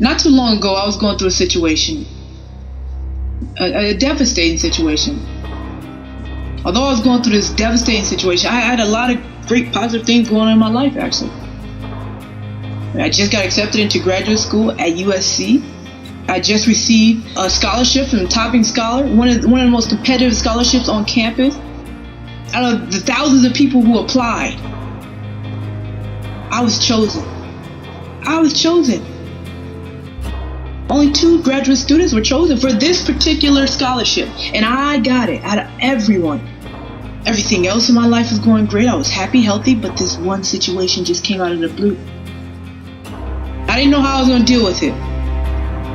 Not too long ago, I was going through a situation, a devastating situation. Although I was going through this devastating situation, I had a lot of great positive things going on in my life, actually. I just got accepted into graduate school at USC. I just received a scholarship from Topping Scholar, one of the most competitive scholarships on campus. Out of the thousands of people who applied, I was chosen. Only 2 graduate students were chosen for this particular scholarship, and I got it out of everyone. Everything else in my life was going great. I was happy, healthy, but this one situation just came out of the blue. I didn't know how I was going to deal with it.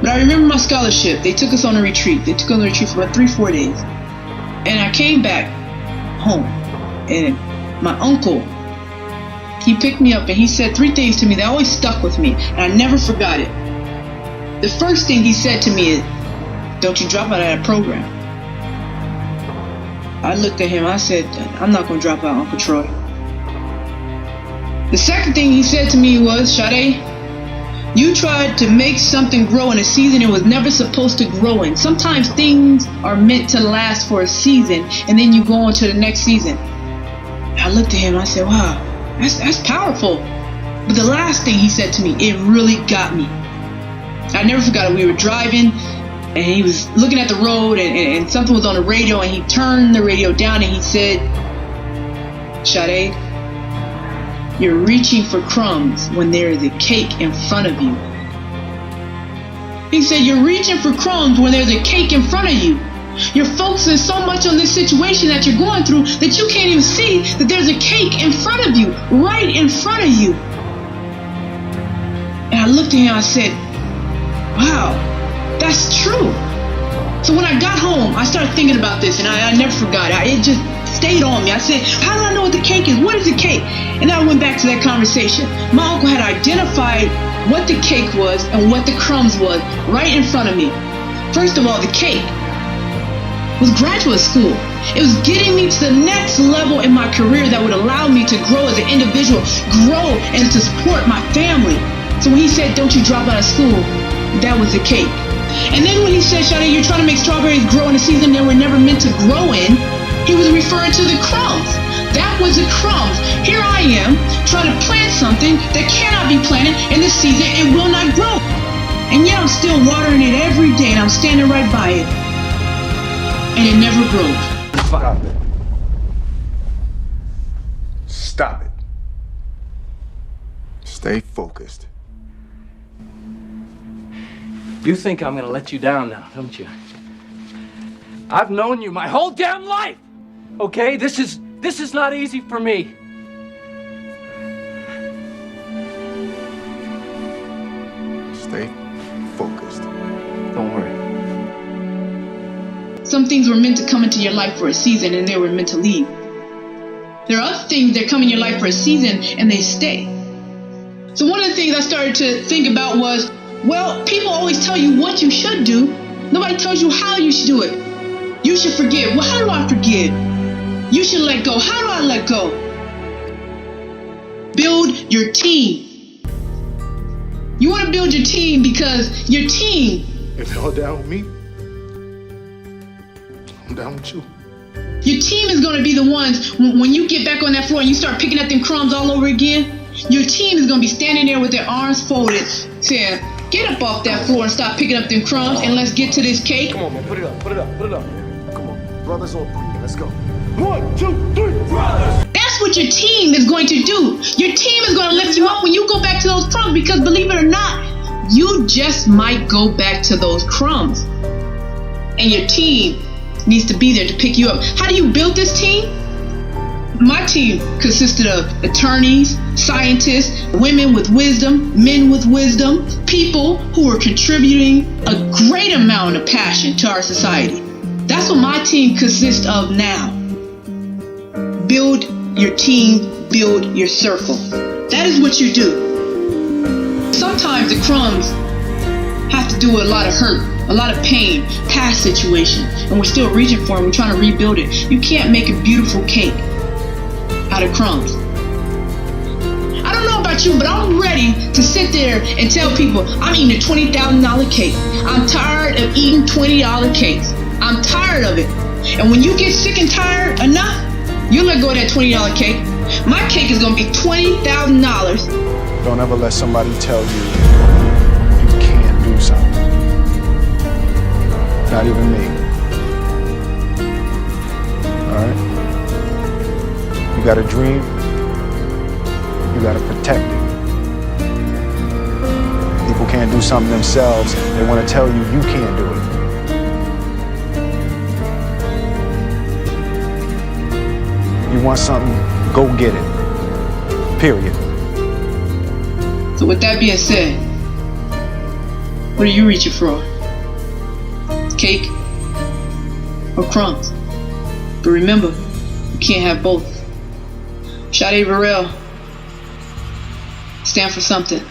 But I remember my scholarship. They took us on a retreat. They took us on a retreat for about 3-4 days. And I came back home, and my uncle, he picked me up and he said 3 things to me that always stuck with me, and I never forgot it. The first thing he said to me is, "Don't you drop out of that program." I looked at him, I said, "I'm not going to drop out, Uncle Troy." The second thing he said to me was, "Sade, you tried to make something grow in a season it was never supposed to grow in. Sometimes things are meant to last for a season, and then you go on to the next season." I looked at him, I said, "Wow, that's powerful." But the last thing he said to me, it really got me. I never forgot it. We were driving, and he was looking at the road, and something was on the radio, and he turned the radio down, and he said, "Sade, you're reaching for crumbs when there is a cake in front of you." He said, "You're reaching for crumbs when there's a cake in front of you. You're focusing so much on this situation that you're going through that you can't even see that there's a cake in front of you, right in front of you." And I looked at him, I said, "Wow, that's true." So when I got home, I started thinking about this, and I never forgot it. It just stayed on me. I said, "How do I know what the cake is? What is a cake?" And then I went back to that conversation. My uncle had identified what the cake was and what the crumbs was right in front of me. First of all, the cake was graduate school. It was getting me to the next level in my career that would allow me to grow as an individual, grow and to support my family. So when he said, "Don't you drop out of school," that was the cake. And then when he said, "Sade, you're trying to make strawberries grow in a season they were never meant to grow in," he was referring to the crumbs. That was the crumbs. Here I am trying to plant something that cannot be planted in this season. It will not grow. And yet I'm still watering it every day, and I'm standing right by it. And it never grows. Stop it. Stop it. Stay focused. You think I'm gonna let you down now, don't you? I've known you my whole damn life! Okay, this is not easy for me. Stay focused. Don't worry. Some things were meant to come into your life for a season, and they were meant to leave. There are other things that come in your life for a season, and they stay. So one of the things I started to think about was, well, people always tell you what you should do. Nobody tells you how you should do it. You should forgive. Well, how do I forgive? You should let go. How do I let go? Build your team. You want to build your team because your team, If you're down with me, I'm down with you. your team is going to be the ones, when you get back on that floor and you start picking up them crumbs all over again, your team is going to be standing there with their arms folded saying, "Get up off that floor and stop picking up them crumbs and let's get to this cake." Come on, man, put it up. Come on, brothers on three, let's go. 1, 2, 3, brothers! That's what your team is going to do. Your team is going to lift you up when you go back to those crumbs, because believe it or not, you just might go back to those crumbs. And your team needs to be there to pick you up. How do you build this team? My team consisted of attorneys, scientists, women with wisdom, men with wisdom, people who are contributing a great amount of passion to our society. That's what my team consists of now. Build your team, build your circle. That is what you do. Sometimes the crumbs have to do with a lot of hurt, a lot of pain, past situations, and we're still reaching for them. We're trying to rebuild it. You can't make a beautiful cake out of crumbs. I don't know about about you, but I'm ready to sit there and tell people I'm eating a $20,000 cake. I'm tired of eating $20 cakes. I'm tired of it. And when you get sick and tired enough, you'll let go of that $20 cake. My cake is going to be $20,000. Don't ever let somebody tell you you can't do something. Not even me. Alright? You got a dream, you gotta protect it. People can't do something themselves, they wanna tell you you can't do it. You want something, go get it. Period. So with that being said, what are you reaching for? Cake or crumbs? But remember, you can't have both. Sade Burrell, stand for something.